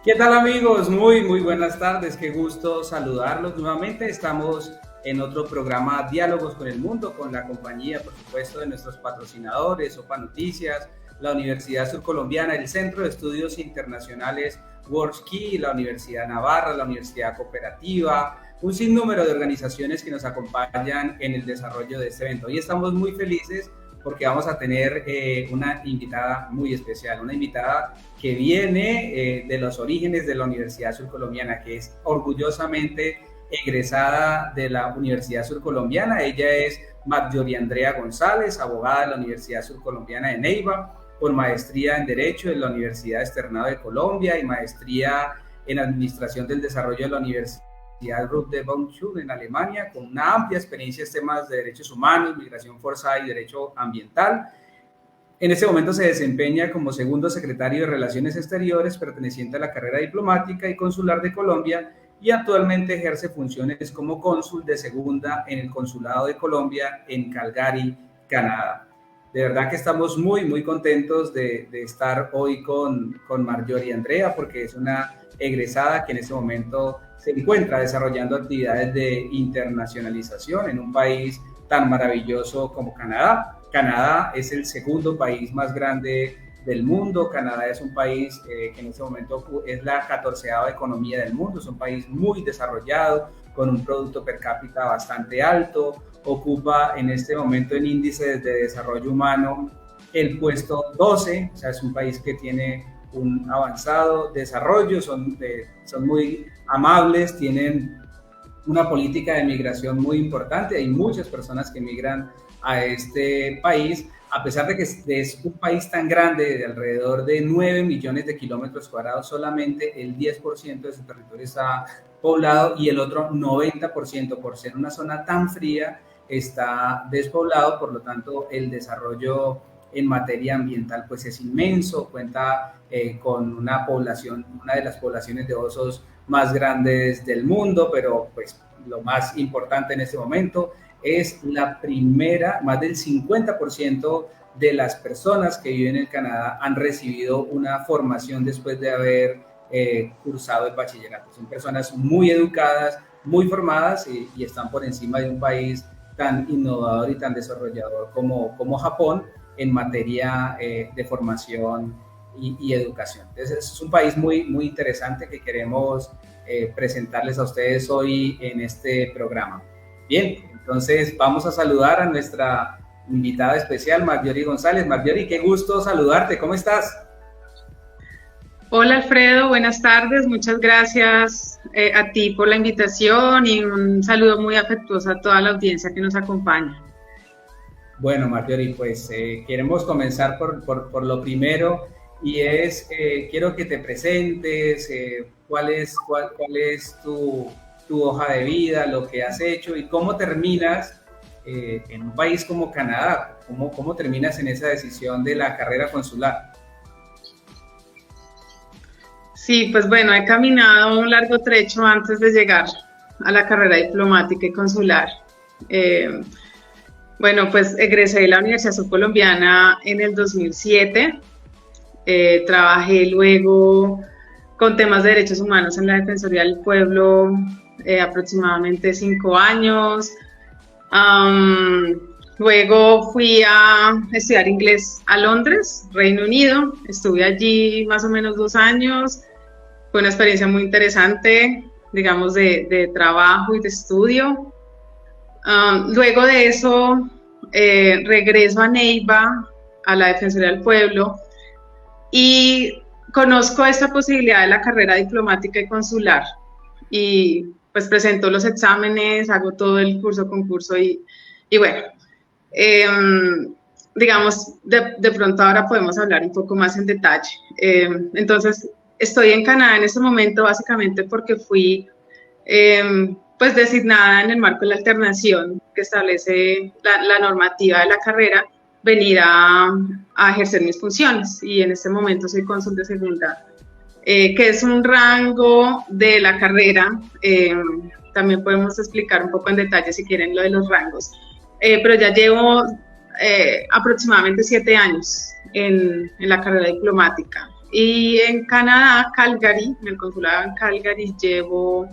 ¿Qué tal amigos? Muy buenas tardes, qué gusto saludarlos nuevamente. Estamos en otro programa Diálogos con el Mundo, con la compañía, por supuesto, de nuestros patrocinadores, OPA Noticias, la Universidad Surcolombiana, el Centro de Estudios Internacionales WorldSkills, la Universidad Navarra, la Universidad Cooperativa, un sinnúmero de organizaciones que nos acompañan en el desarrollo de este evento. Hoy estamos muy felices porque vamos a tener una invitada muy especial, una invitada que viene de los orígenes de la Universidad Surcolombiana, que es orgullosamente egresada de la Universidad Surcolombiana. Ella es Marjorie Andrea González, abogada de la Universidad Surcolombiana de Neiva, con maestría en Derecho de la Universidad Externado de Colombia y maestría en Administración del Desarrollo de la Universidad Ruth de Bonn-Schule en Alemania, con una amplia experiencia en temas de derechos humanos, migración forzada y derecho ambiental. En este momento se desempeña como segundo secretario de Relaciones Exteriores, perteneciente a la carrera diplomática y consular de Colombia, y actualmente ejerce funciones como cónsul de segunda en el Consulado de Colombia en Calgary, Canadá. De verdad que estamos muy contentos de estar hoy con Marjorie Andrea, porque es una egresada que en este momento se encuentra desarrollando actividades de internacionalización en un país tan maravilloso como Canadá. Canadá es el segundo país más grande del mundo. Canadá es un país que en este momento es la 14ª economía del mundo. Es un país muy desarrollado, con un producto per cápita bastante alto. Ocupa en este momento en índices de desarrollo humano el puesto 12, o sea, es un país que tiene un avanzado desarrollo, son muy amables, tienen una política de migración muy importante, hay muchas personas que migran a este país, a pesar de que es un país tan grande, de alrededor de 9 millones de kilómetros cuadrados, solamente el 10% de su territorio está poblado y el otro 90%, por ser una zona tan fría, está despoblado. Por lo tanto, el desarrollo en materia ambiental pues es inmenso, cuenta con una población, una de las poblaciones de osos más grandes del mundo, pero pues lo más importante en este momento es la primera, más del 50% de las personas que viven en Canadá han recibido una formación después de haber cursado el bachillerato. Son personas muy educadas, muy formadas y están por encima de un país tan innovador y tan desarrollador como Japón en materia de formación y educación. Entonces es un país muy interesante que queremos presentarles a ustedes hoy en este programa. Bien, entonces vamos a saludar a nuestra invitada especial, Marjorie González. Marjorie, qué gusto saludarte, ¿cómo estás? Hola Alfredo, buenas tardes, muchas gracias a ti por la invitación y un saludo muy afectuoso a toda la audiencia que nos acompaña. Bueno, Marjorie, pues queremos comenzar por lo primero y es, quiero que te presentes, cuál es tu hoja de vida, lo que has hecho y cómo terminas en un país como Canadá, cómo terminas en esa decisión de la carrera consular. Sí, pues bueno, he caminado un largo trecho antes de llegar a la carrera diplomática y consular. Bueno, pues egresé de la Universidad Surcolombiana en el 2007. Trabajé luego con temas de derechos humanos en la Defensoría del Pueblo aproximadamente 5 años. Luego fui a estudiar inglés a Londres, Reino Unido. Estuve allí más o menos 2 años. Fue una experiencia muy interesante, digamos, de trabajo y de estudio. Luego de eso, regreso a Neiva, a la Defensoría del Pueblo, y conozco esta posibilidad de la carrera diplomática y consular. Y pues presento los exámenes, hago todo el concurso y bueno, digamos, de pronto ahora podemos hablar un poco más en detalle. Entonces, estoy en Canadá en este momento básicamente porque fui pues designada en el marco de la alternación que establece la normativa de la carrera, venir a ejercer mis funciones, y en este momento soy cónsul de segunda, que es un rango de la carrera. También podemos explicar un poco en detalle si quieren lo de los rangos, pero ya llevo aproximadamente 7 años en la carrera diplomática. Y en Canadá, Calgary, en el consulado en Calgary, llevo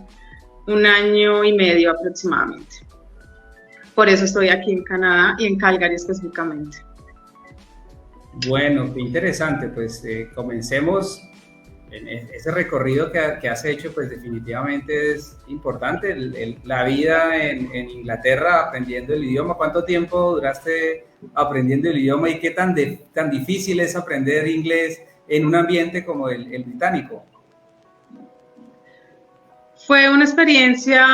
1 año y medio aproximadamente. Por eso estoy aquí en Canadá y en Calgary específicamente. Bueno, qué interesante, pues comencemos en ese recorrido que has hecho, pues definitivamente es importante, la vida en Inglaterra aprendiendo el idioma. ¿Cuánto tiempo duraste aprendiendo el idioma y qué tan difícil es aprender inglés en un ambiente como el británico? Fue una experiencia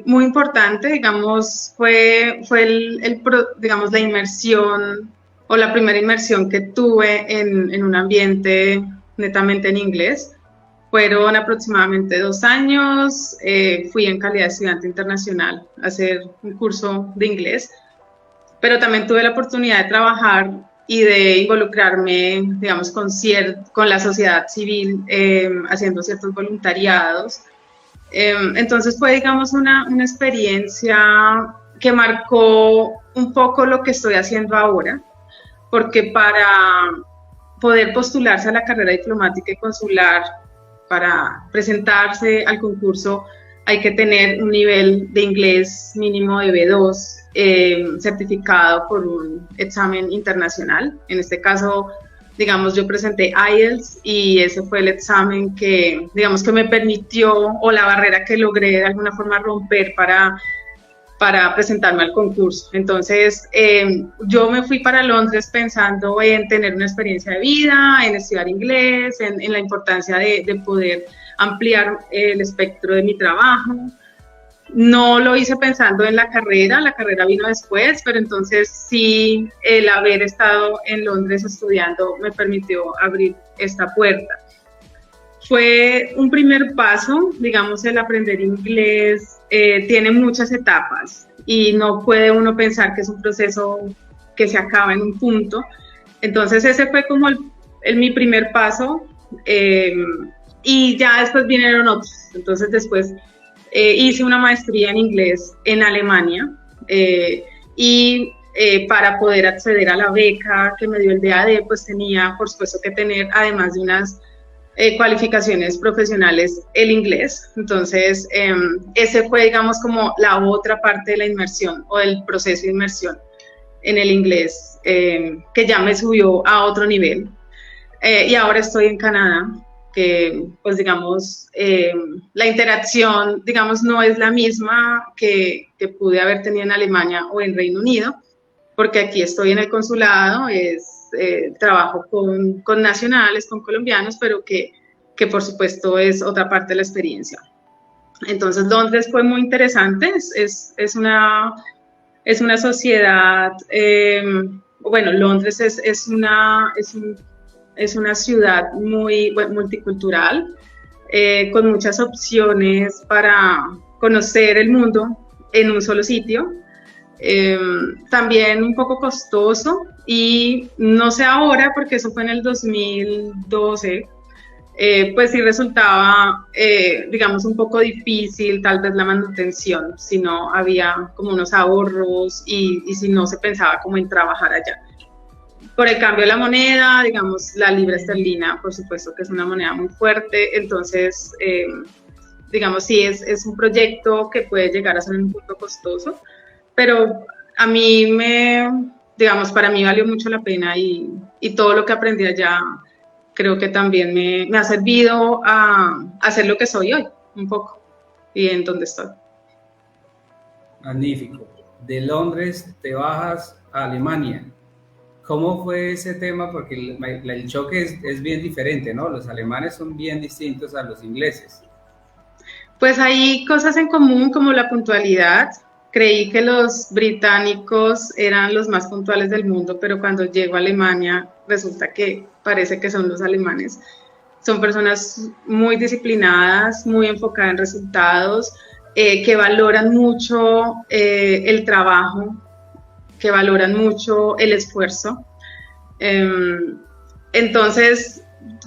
muy importante, digamos, digamos, la inmersión o la primera inmersión que tuve en un ambiente netamente en inglés. Fueron aproximadamente 2 años, fui en calidad de estudiante internacional a hacer un curso de inglés, pero también tuve la oportunidad de trabajar y de involucrarme, digamos, con la sociedad civil, haciendo ciertos voluntariados. Entonces fue, digamos, una experiencia que marcó un poco lo que estoy haciendo ahora, porque para poder postularse a la carrera diplomática y consular, para presentarse al concurso, hay que tener un nivel de inglés mínimo de B2, certificado por un examen internacional. En este caso, digamos, yo presenté IELTS y ese fue el examen que, digamos, que me permitió, o la barrera que logré de alguna forma romper para presentarme al concurso. Entonces, yo me fui para Londres pensando en tener una experiencia de vida, en estudiar inglés, en la importancia de poder ampliar el espectro de mi trabajo. No lo hice pensando en la carrera vino después, pero entonces sí, el haber estado en Londres estudiando me permitió abrir esta puerta. Fue un primer paso, digamos, el aprender inglés tiene muchas etapas y no puede uno pensar que es un proceso que se acaba en un punto. Entonces ese fue como mi primer paso, y ya después vinieron otros. Entonces después hice una maestría en inglés en Alemania, y para poder acceder a la beca que me dio el DAD, pues tenía, por supuesto, que tener, además de unas cualificaciones profesionales, el inglés. Entonces, ese fue, digamos, como la otra parte de la inmersión o del proceso de inmersión en el inglés, que ya me subió a otro nivel. Y ahora estoy en Canadá, que, pues, digamos, la interacción, digamos, no es la misma que pude haber tenido en Alemania o en Reino Unido, porque aquí estoy en el consulado, trabajo con nacionales, con colombianos, pero que por supuesto es otra parte de la experiencia. Entonces Londres fue muy interesante, es una sociedad, bueno, Londres es una ciudad muy multicultural, con muchas opciones para conocer el mundo en un solo sitio. También un poco costoso, y no sé ahora porque eso fue en el 2012, pues sí resultaba, digamos, un poco difícil tal vez la manutención, si no había como unos ahorros y si no se pensaba como en trabajar allá. Por el cambio de la moneda, digamos, la libra esterlina, por supuesto que es una moneda muy fuerte, entonces, digamos, sí es un proyecto que puede llegar a ser un poco costoso, pero a mí digamos, para mí valió mucho la pena, y todo lo que aprendí allá creo que también me ha servido a hacer lo que soy hoy, un poco, y en donde estoy. Magnífico. De Londres te bajas a Alemania. ¿Cómo fue ese tema? Porque el choque es bien diferente, ¿no? Los alemanes son bien distintos a los ingleses. Pues hay cosas en común como la puntualidad. Creí que los británicos eran los más puntuales del mundo, pero cuando llego a Alemania resulta que parece que son los alemanes. Son personas muy disciplinadas, muy enfocadas en resultados, que valoran mucho el trabajo, que valoran mucho el esfuerzo. Entonces,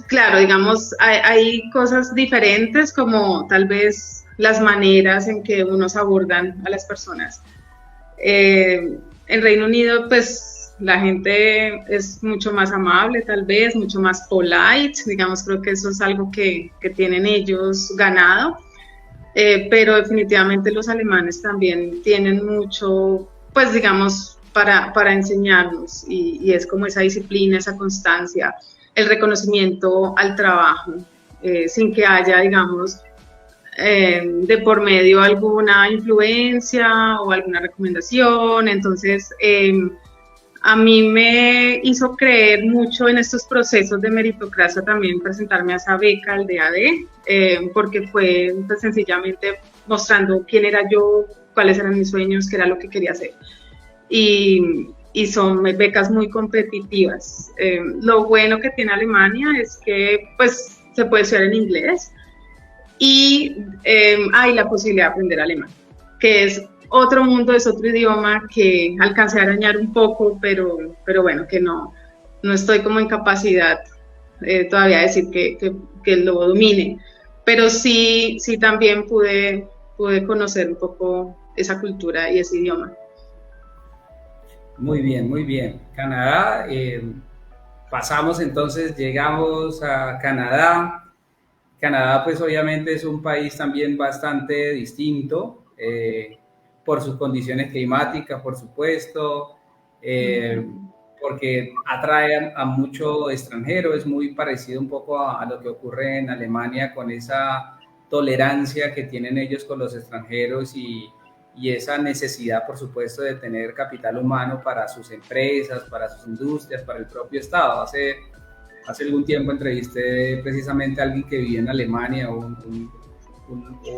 claro, digamos, hay cosas diferentes, como tal vez las maneras en que unos abordan a las personas. En Reino Unido, pues, la gente es mucho más amable, tal vez, mucho más polite, digamos, creo que eso es algo que tienen ellos ganado, pero definitivamente los alemanes también tienen mucho, pues digamos, para enseñarnos, y es como esa disciplina, esa constancia, el reconocimiento al trabajo, sin que haya, digamos, de por medio alguna influencia o alguna recomendación. Entonces, a mí me hizo creer mucho en estos procesos de meritocracia también presentarme a esa beca, al DAD, porque fue pues, sencillamente mostrando quién era yo, cuáles eran mis sueños, qué era lo que quería hacer. Y son becas muy competitivas. Lo bueno que tiene Alemania es que pues, se puede estudiar en inglés y hay la posibilidad de aprender alemán, que es otro mundo, es otro idioma que alcancé a arañar un poco, pero bueno, que no estoy como en capacidad todavía de decir que lo domine, pero sí también pude conocer un poco esa cultura y ese idioma. Muy bien, muy bien. Canadá, pasamos entonces, llegamos a Canadá. Canadá pues obviamente es un país también bastante distinto, por sus condiciones climáticas, por supuesto, porque atrae a mucho extranjero, es muy parecido un poco a lo que ocurre en Alemania con esa tolerancia que tienen ellos con los extranjeros y esa necesidad, por supuesto, de tener capital humano para sus empresas, para sus industrias, para el propio Estado. Hace algún tiempo entrevisté precisamente a alguien que vivía en Alemania, un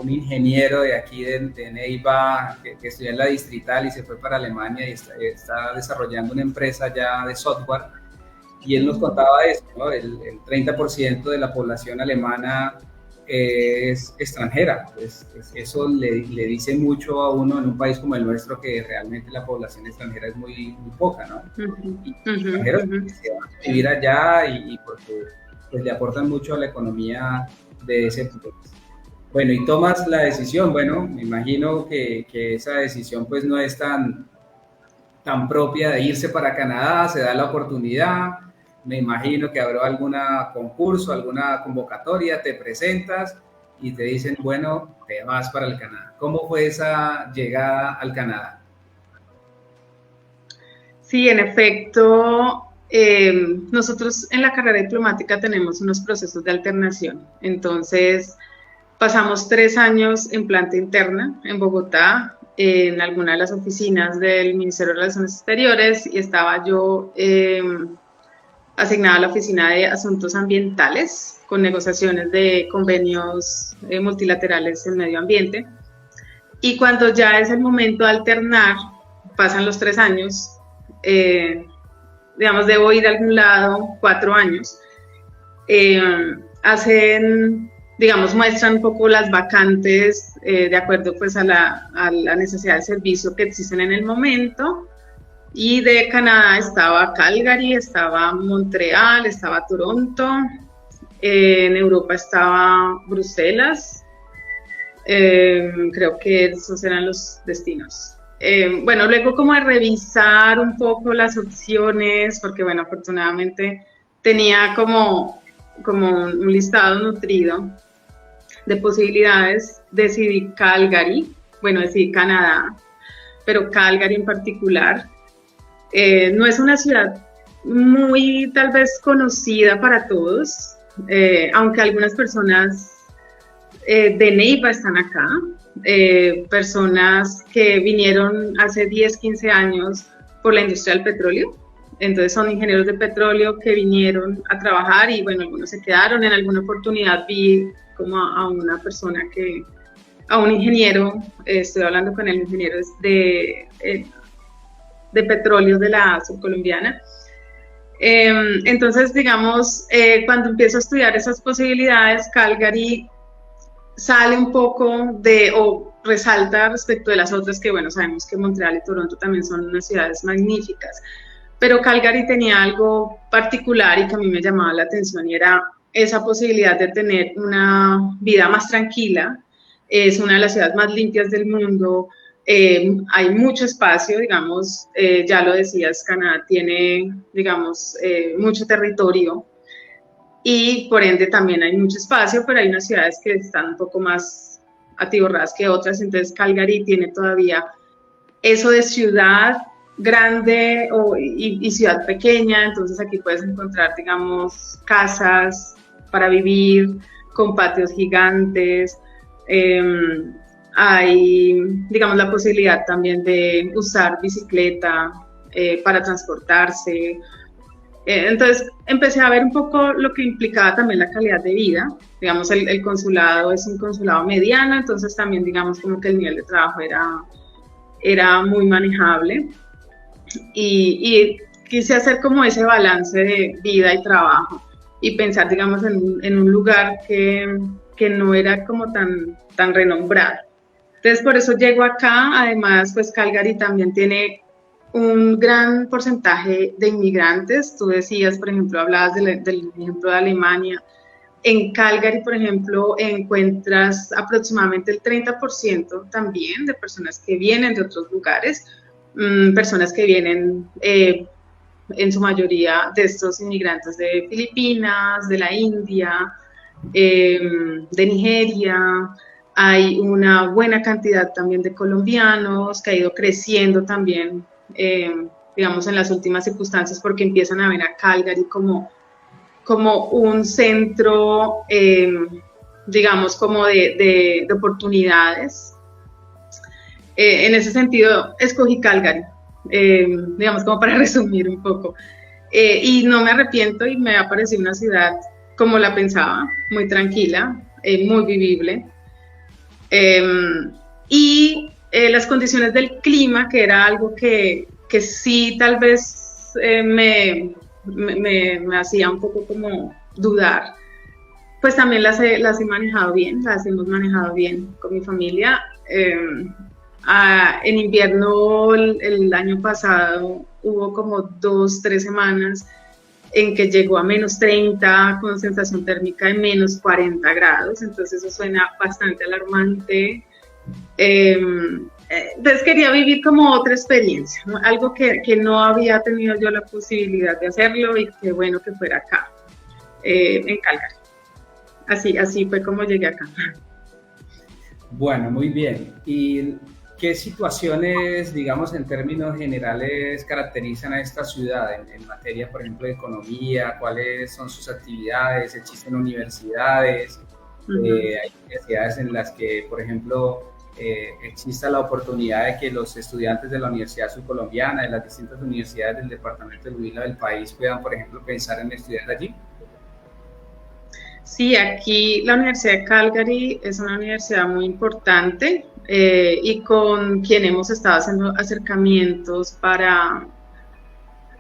ingeniero de aquí de Neiva, que estudió en la Distrital y se fue para Alemania y está desarrollando una empresa ya de software. Y él nos contaba eso, ¿no? El 30% de la población alemana es extranjera. Pues eso le dice mucho a uno en un país como el nuestro, que realmente la población extranjera es muy poca, ¿no? Y extranjeros que van a vivir allá y porque pues, le aportan mucho a la economía de ese país. Bueno, y tomas la decisión. Bueno, me imagino que esa decisión pues no es tan propia de irse para Canadá, se da la oportunidad. Me imagino que habrá algún concurso, alguna convocatoria, te presentas y te dicen, bueno, te vas para el Canadá. ¿Cómo fue esa llegada al Canadá? Sí, en efecto, nosotros en la carrera diplomática tenemos unos procesos de alternación. Entonces, pasamos 3 años en planta interna en Bogotá, en alguna de las oficinas del Ministerio de Relaciones Exteriores, y estaba yo asignada a la oficina de asuntos ambientales con negociaciones de convenios multilaterales en medio ambiente. Y cuando ya es el momento de alternar, pasan los 3 años, digamos, debo ir a algún lado 4 años, muestran un poco las vacantes de acuerdo pues a la necesidad de servicio que existen en el momento. Y de Canadá estaba Calgary, estaba Montreal, estaba Toronto, en Europa estaba Bruselas, creo que esos eran los destinos. Luego como de revisar un poco las opciones, porque bueno, afortunadamente tenía como un listado nutrido de posibilidades, decidí Canadá, pero Calgary en particular. No es una ciudad muy tal vez conocida para todos, aunque algunas personas de Neiva están acá, personas que vinieron hace 10, 15 años por la industria del petróleo. Entonces son ingenieros de petróleo que vinieron a trabajar y bueno, algunos se quedaron. En alguna oportunidad vi como a una persona a un ingeniero, estoy hablando con el ingeniero de petróleo de la subcolombiana. Entonces, digamos, cuando empiezo a estudiar esas posibilidades, Calgary sale un poco o resalta respecto de las otras, que bueno, sabemos que Montreal y Toronto también son unas ciudades magníficas, pero Calgary tenía algo particular y que a mí me llamaba la atención, y era esa posibilidad de tener una vida más tranquila. Es una de las ciudades más limpias del mundo, Hay mucho espacio, digamos, ya lo decías, Canadá tiene, digamos, mucho territorio y por ende también hay mucho espacio, pero hay unas ciudades que están un poco más atiborradas que otras, entonces Calgary tiene todavía eso de ciudad grande y ciudad pequeña, entonces aquí puedes encontrar, digamos, casas para vivir con patios gigantes, hay, digamos, la posibilidad también de usar bicicleta para transportarse. Entonces empecé a ver un poco lo que implicaba también la calidad de vida. Digamos, el consulado es un consulado mediano, entonces también, digamos, como que el nivel de trabajo era muy manejable. Y quise hacer como ese balance de vida y trabajo y pensar, digamos, en un lugar que no era como tan renombrado. Entonces, por eso llego acá. Además, pues Calgary también tiene un gran porcentaje de inmigrantes. Tú decías, por ejemplo, hablabas del ejemplo de Alemania. En Calgary, por ejemplo, encuentras aproximadamente el 30% también de personas que vienen de otros lugares, personas que vienen en su mayoría de estos inmigrantes de Filipinas, de la India, de Nigeria. Hay una buena cantidad también de colombianos que ha ido creciendo también, digamos, en las últimas circunstancias, porque empiezan a ver a Calgary como un centro, digamos, como de oportunidades. En ese sentido, escogí Calgary, digamos, como para resumir un poco. Y no me arrepiento y me ha parecido una ciudad como la pensaba, muy tranquila, muy vivible. Y las condiciones del clima, que era algo que sí tal vez me hacía un poco como dudar, pues también las he manejado bien, las hemos manejado bien con mi familia. En invierno el año pasado hubo como 2-3 semanas en que llegó a -30 con sensación térmica de -40 grados, entonces eso suena bastante alarmante. Entonces quería vivir como otra experiencia, ¿no? Algo que no había tenido yo la posibilidad de hacerlo y qué bueno que fuera acá, en Calgary. Así fue como llegué acá. Bueno, muy bien. ¿Y qué situaciones, digamos, en términos generales caracterizan a esta ciudad en materia, por ejemplo, de economía? ¿Cuáles son sus actividades? ¿Existen universidades? Hay universidades en las que, por ejemplo, exista la oportunidad de que los estudiantes de la Universidad Subcolombiana, de las distintas universidades del departamento de Huila del país, puedan, por ejemplo, pensar en estudiar allí. Sí, aquí la Universidad de Calgary es una universidad muy importante y con quien hemos estado haciendo acercamientos para,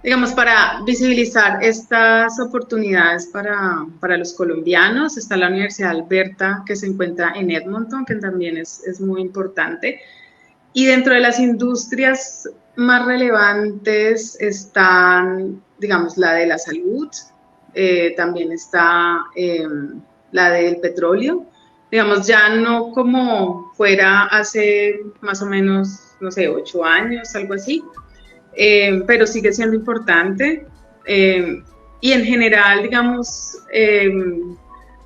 digamos, para visibilizar estas oportunidades para los colombianos. Está la Universidad de Alberta, que se encuentra en Edmonton, que también es muy importante. Y dentro de las industrias más relevantes están, digamos, la de la salud, también está la del petróleo, digamos, ya no como fuera hace más o menos, no sé, 8 años, algo así, pero sigue siendo importante. Y en general, digamos,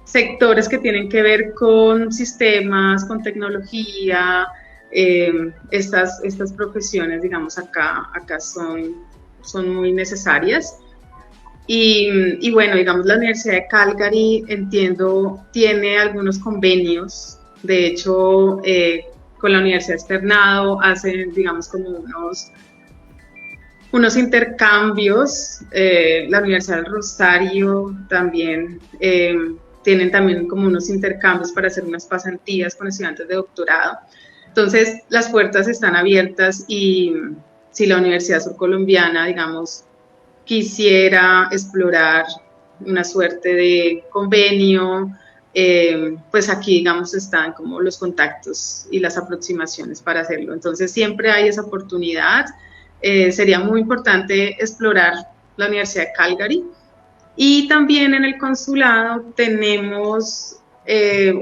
sectores que tienen que ver con sistemas, con tecnología, estas profesiones, digamos, acá son muy necesarias. Y bueno, digamos, la Universidad de Calgary, entiendo, tiene algunos convenios. De hecho, con la Universidad Externado hacen, digamos, como unos intercambios. La Universidad del Rosario también tienen también como unos intercambios para hacer unas pasantías con estudiantes de doctorado. Entonces, las puertas están abiertas y si la Universidad Surcolombiana, digamos, quisiera explorar una suerte de convenio, pues aquí, digamos, están como los contactos y las aproximaciones para hacerlo. Entonces, siempre hay esa oportunidad. Sería muy importante explorar la Universidad de Calgary. Y también en el consulado tenemos,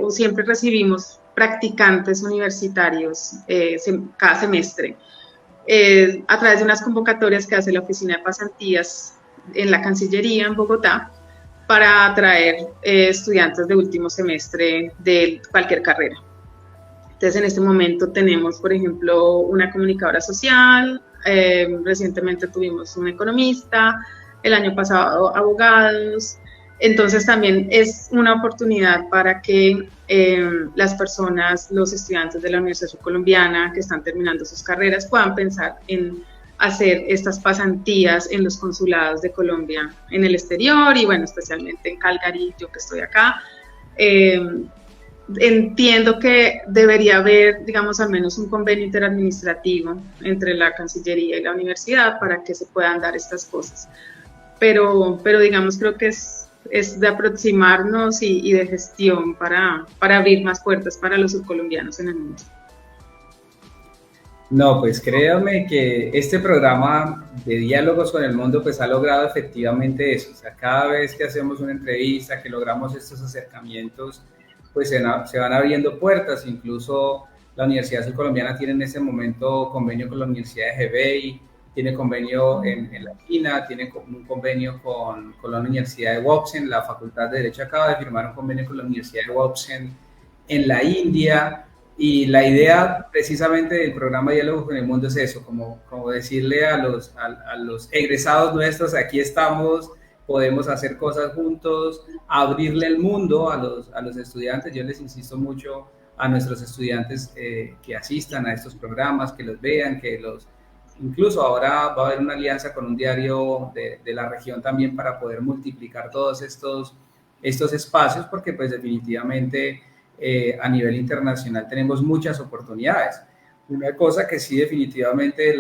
o siempre recibimos practicantes universitarios cada semestre, a través de unas convocatorias que hace la Oficina de Pasantías en la Cancillería en Bogotá, para atraer estudiantes de último semestre de cualquier carrera. Entonces, en este momento tenemos, por ejemplo, una comunicadora social, recientemente tuvimos un economista, el año pasado abogados. Entonces, también es una oportunidad para que las personas, los estudiantes de la Universidad Colombiana que están terminando sus carreras puedan pensar en hacer estas pasantías en los consulados de Colombia en el exterior y bueno, especialmente en Calgary, yo que estoy acá. Entiendo que debería haber, digamos, al menos un convenio interadministrativo entre la Cancillería y la universidad para que se puedan dar estas cosas. Pero digamos, creo que es de aproximarnos y de gestión para abrir más puertas para los surcolombianos en el mundo. No, pues créanme que este programa de Diálogos con el Mundo pues ha logrado efectivamente eso. O sea, cada vez que hacemos una entrevista, que logramos estos acercamientos, pues se van abriendo puertas. Incluso la Universidad Surcolombiana tiene en este momento convenio con la Universidad de Hebei, tiene convenio en la China, tiene un convenio con la Universidad de Washington. La Facultad de Derecho acaba de firmar un convenio con la Universidad de Washington en la India. Y la idea precisamente del programa Diálogos con el Mundo es eso, como decirle a los egresados nuestros, aquí estamos, podemos hacer cosas juntos, abrirle el mundo a los estudiantes. Yo les insisto mucho a nuestros estudiantes que asistan a estos programas, que los vean, incluso ahora va a haber una alianza con un diario de la región también para poder multiplicar todos estos espacios, porque pues definitivamente a nivel internacional tenemos muchas oportunidades. Una cosa que sí definitivamente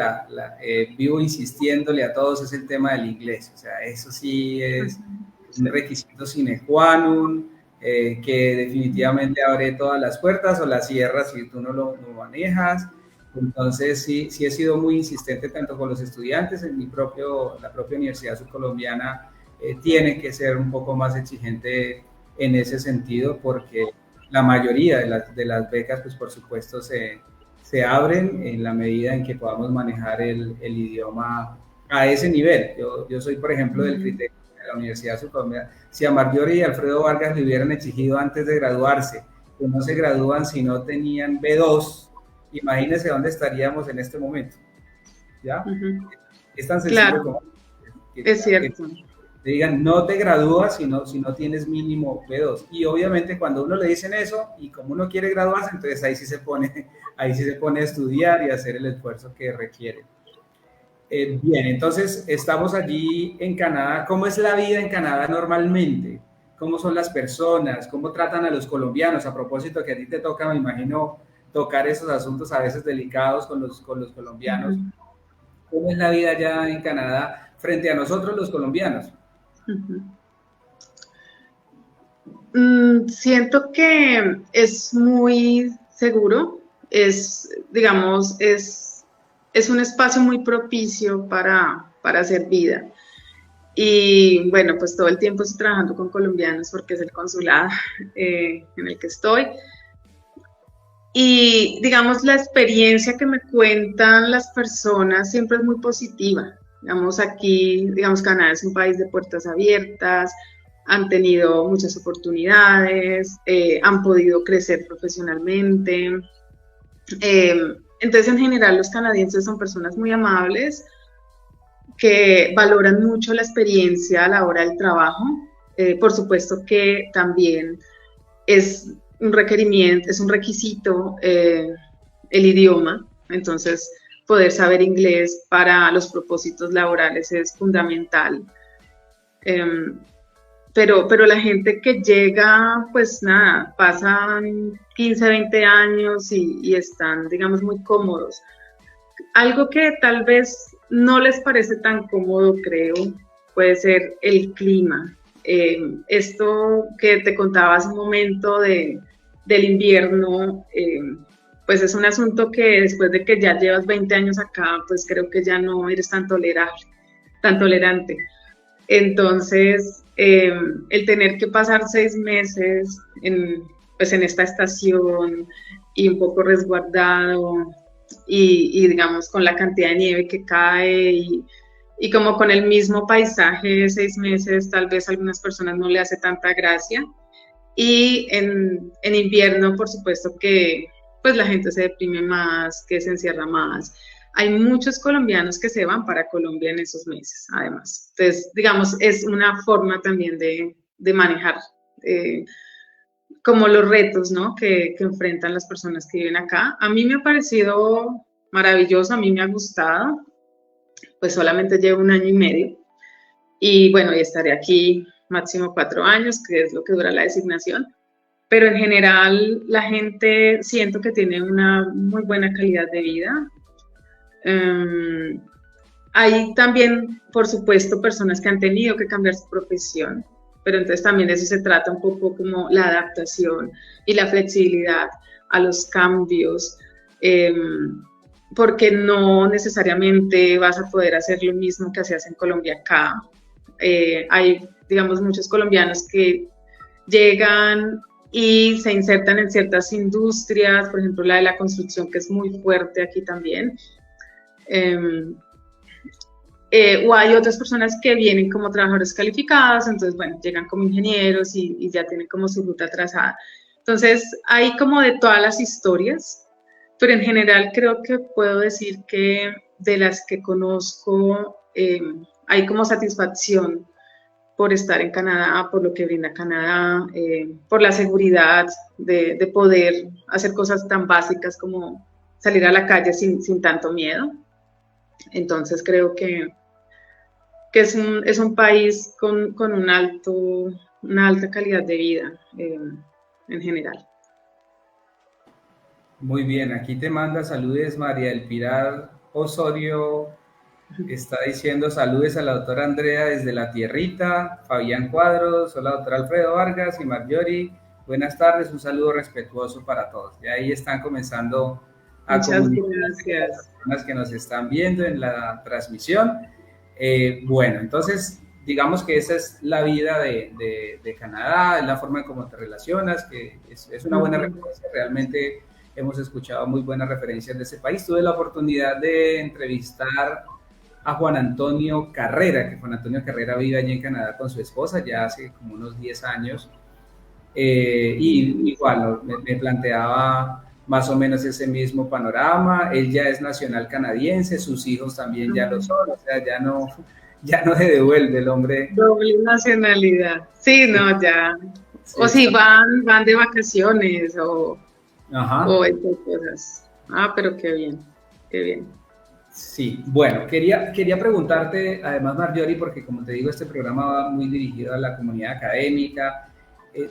vivo insistiéndole a todos es el tema del inglés. O sea, eso sí es un requisito sine qua non, que definitivamente abre todas las puertas o las cierra si tú no lo manejas. Entonces sí he sido muy insistente tanto con los estudiantes. La propia Universidad Surcolombiana tiene que ser un poco más exigente en ese sentido, porque la mayoría de las becas, pues por supuesto, se abren en la medida en que podamos manejar el idioma a ese nivel. Yo soy, por ejemplo, del criterio de la Universidad Surcolombiana. Si a Marjorie y Alfredo Vargas le hubieran exigido antes de graduarse, que no se gradúan si no tenían B2, imagínense dónde estaríamos en este momento. ¿Ya? Es tan sencillo claro, como... es cierto. Te digan, no te gradúas si no tienes mínimo B2. Y obviamente cuando uno le dicen eso, y como uno quiere graduarse, entonces ahí sí se pone a estudiar y a hacer el esfuerzo que requiere. Bien, entonces estamos allí en Canadá. ¿Cómo es la vida en Canadá normalmente? ¿Cómo son las personas? ¿Cómo tratan a los colombianos? A propósito que a ti te toca, me imagino, tocar esos asuntos a veces delicados con los colombianos. ¿Cómo es la vida allá en Canadá frente a nosotros los colombianos? Siento que es muy seguro, digamos, es un espacio muy propicio para hacer vida. Y bueno, pues todo el tiempo estoy trabajando con colombianos porque es el consulado en el que estoy. Y digamos, la experiencia que me cuentan las personas siempre es muy positiva. Digamos, aquí, digamos, Canadá es un país de puertas abiertas, han tenido muchas oportunidades, han podido crecer profesionalmente. Entonces, en general, los canadienses son personas muy amables, que valoran mucho la experiencia a la hora del trabajo. Por supuesto que también es un requerimiento, es un requisito el idioma, entonces poder saber inglés para los propósitos laborales es fundamental. Pero la gente que llega, pues nada, pasan 15, 20 años y están, digamos, muy cómodos. Algo que tal vez no les parece tan cómodo, creo, puede ser el clima. Esto que te contaba hace un momento del invierno, pues es un asunto que después de que ya llevas 20 años acá, pues creo que ya no eres tan tolerante. Entonces, el tener que pasar 6 meses pues en esta estación y un poco resguardado y digamos con la cantidad de nieve que cae y como con el mismo paisaje de 6 meses, tal vez a algunas personas no le hace tanta gracia. Y en invierno, por supuesto que pues la gente se deprime más, que se encierra más. Hay muchos colombianos que se van para Colombia en esos meses, además. Entonces, digamos, es una forma también de manejar como los retos, ¿no? Que enfrentan las personas que viven acá. A mí me ha parecido maravilloso, a mí me ha gustado, pues solamente llevo 1 año y medio y bueno, y estaré aquí máximo 4 años, que es lo que dura la designación, pero en general la gente siento que tiene una muy buena calidad de vida. Hay también, por supuesto, personas que han tenido que cambiar su profesión, pero entonces también de eso se trata un poco como la adaptación y la flexibilidad a los cambios, porque no necesariamente vas a poder hacer lo mismo que hacías en Colombia acá. Hay, digamos, muchos colombianos que llegan y se insertan en ciertas industrias, por ejemplo, la de la construcción, que es muy fuerte aquí también. O hay otras personas que vienen como trabajadores calificados, entonces, bueno, llegan como ingenieros y ya tienen como su ruta trazada. Entonces, hay como de todas las historias, pero en general creo que puedo decir que de las que conozco, hay como satisfacción por estar en Canadá, por lo que brinda Canadá, por la seguridad de poder hacer cosas tan básicas como salir a la calle sin tanto miedo. Entonces creo que es un país con una alta calidad de vida en general. Muy bien, aquí te manda saludes María del Pilar Osorio, está diciendo saludes a la doctora Andrea desde la tierrita, Fabián Cuadros, hola doctor Alfredo Vargas y Marjorie, buenas tardes, un saludo respetuoso para todos. Y ahí están comenzando a comunicar las personas que nos están viendo en la transmisión. Bueno, entonces digamos que esa es la vida de Canadá, es la forma en cómo te relacionas, que es una buena referencia, realmente hemos escuchado muy buenas referencias de ese país. Tuve la oportunidad de entrevistar a Juan Antonio Carrera, que Juan Antonio Carrera vive allí en Canadá con su esposa ya hace como unos 10 años, y igual me planteaba más o menos ese mismo panorama. Él ya es nacional canadiense, sus hijos también ya lo son, o sea, ya no se devuelve el hombre. Doble nacionalidad, sí, no, ya. Sí, o si van de vacaciones o esas cosas. Pero qué bien, qué bien. Sí, bueno, quería preguntarte, además Marjorie, porque como te digo, este programa va muy dirigido a la comunidad académica.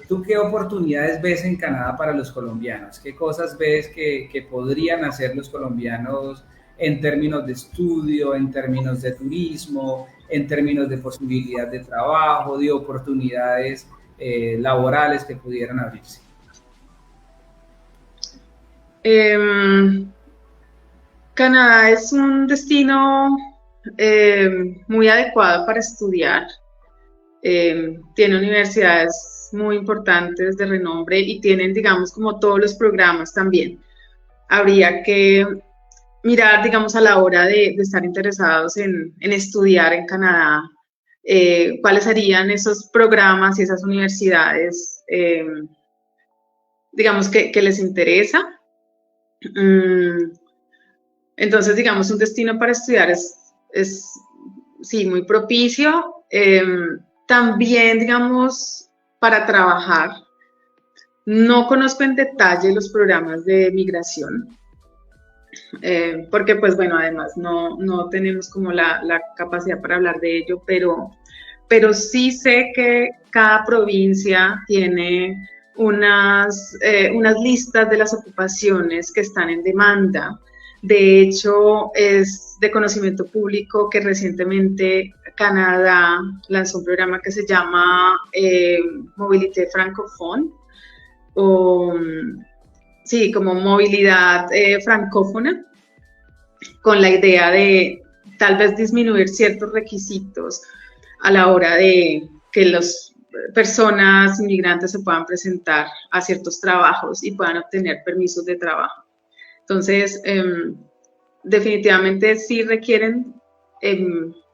¿Tú qué oportunidades ves en Canadá para los colombianos? ¿Qué cosas ves que podrían hacer los colombianos en términos de estudio, en términos de turismo, en términos de posibilidad de trabajo, de oportunidades laborales que pudieran abrirse? Canadá es un destino muy adecuado para estudiar. Tiene universidades muy importantes de renombre y tienen, digamos, como todos los programas también. Habría que mirar, digamos, a la hora de estar interesados en estudiar en Canadá, cuáles serían esos programas y esas universidades, digamos, que les interesa. Entonces, digamos, un destino para estudiar es sí, muy propicio. También, digamos, para trabajar. No conozco en detalle los programas de migración, porque, pues, bueno, además no tenemos como la capacidad para hablar de ello, pero sí sé que cada provincia tiene unas listas de las ocupaciones que están en demanda. De hecho, es de conocimiento público que recientemente Canadá lanzó un programa que se llama Mobilité Francophone, o sí, como movilidad francófona, con la idea de tal vez disminuir ciertos requisitos a la hora de que los personas inmigrantes se puedan presentar a ciertos trabajos y puedan obtener permisos de trabajo. Entonces, definitivamente sí requieren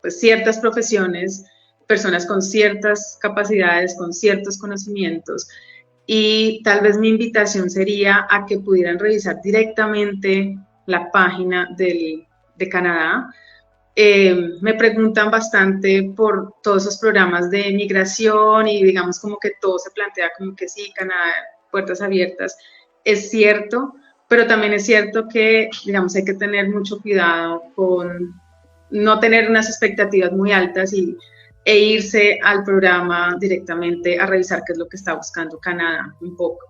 pues ciertas profesiones, personas con ciertas capacidades, con ciertos conocimientos, y tal vez mi invitación sería a que pudieran revisar directamente la página de Canadá. Me preguntan bastante por todos esos programas de migración y digamos como que todo se plantea como que sí, Canadá, puertas abiertas. Es cierto, pero también es cierto que, digamos, hay que tener mucho cuidado con no tener unas expectativas muy altas e irse al programa directamente a revisar qué es lo que está buscando Canadá un poco.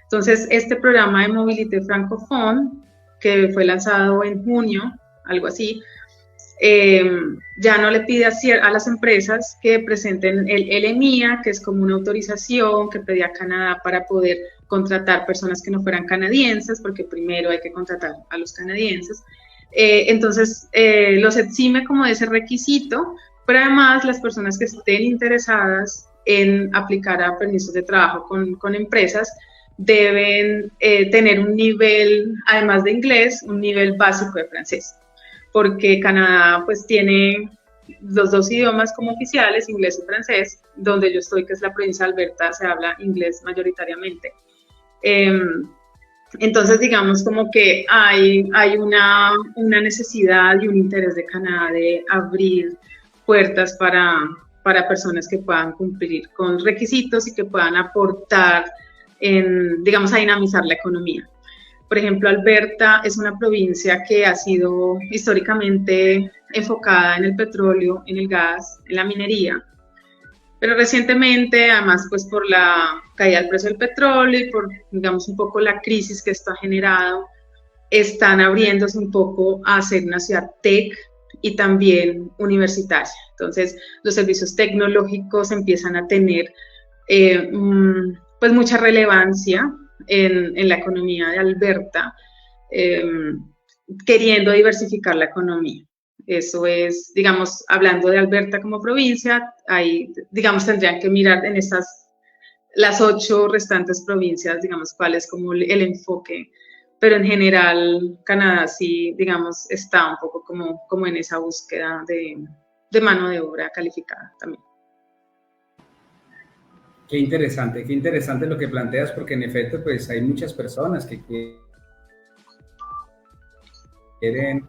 Entonces, este programa de Mobilité Francophone, que fue lanzado en junio, algo así, ya no le pide a las empresas que presenten el LMIA, que es como una autorización que pedía Canadá para poder contratar personas que no fueran canadienses, porque primero hay que contratar a los canadienses. Entonces, los exime como de ese requisito, pero además las personas que estén interesadas en aplicar a permisos de trabajo con empresas deben tener un nivel, además de inglés, un nivel básico de francés, porque Canadá pues tiene los dos idiomas como oficiales, inglés y francés. Donde yo estoy, que es la provincia de Alberta, se habla inglés mayoritariamente. Entonces, digamos como que hay una necesidad y un interés de Canadá de abrir puertas para personas que puedan cumplir con requisitos y que puedan aportar digamos, a dinamizar la economía. Por ejemplo, Alberta es una provincia que ha sido históricamente enfocada en el petróleo, en el gas, en la minería. Pero recientemente, además, pues por la caída del precio del petróleo y por, digamos, un poco la crisis que esto ha generado, están abriéndose un poco a ser una ciudad tech y también universitaria. Entonces, los servicios tecnológicos empiezan a tener pues mucha relevancia en la economía de Alberta, queriendo diversificar la economía. Eso es, digamos, hablando de Alberta como provincia, ahí, digamos, tendrían que mirar en las 8 restantes provincias, digamos, cuál es como el enfoque, pero en general Canadá sí, digamos, está un poco como en esa búsqueda de mano de obra calificada también. Qué interesante lo que planteas, porque en efecto, pues hay muchas personas que quieren,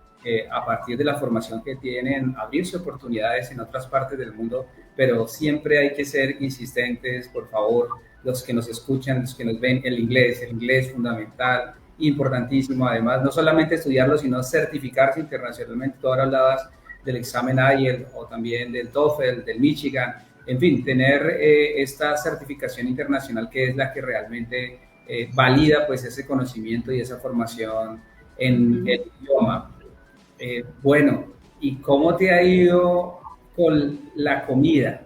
a partir de la formación que tienen, abrirse oportunidades en otras partes del mundo, pero siempre hay que ser insistentes, por favor, los que nos escuchan, los que nos ven, el inglés es fundamental, importantísimo, además, no solamente estudiarlo, sino certificarse internacionalmente. Tú ahora hablabas del examen IELTS o también del TOEFL, del Michigan. En fin, tener esta certificación internacional que es la que realmente valida pues ese conocimiento y esa formación en el idioma. Bueno, ¿y cómo te ha ido con la comida?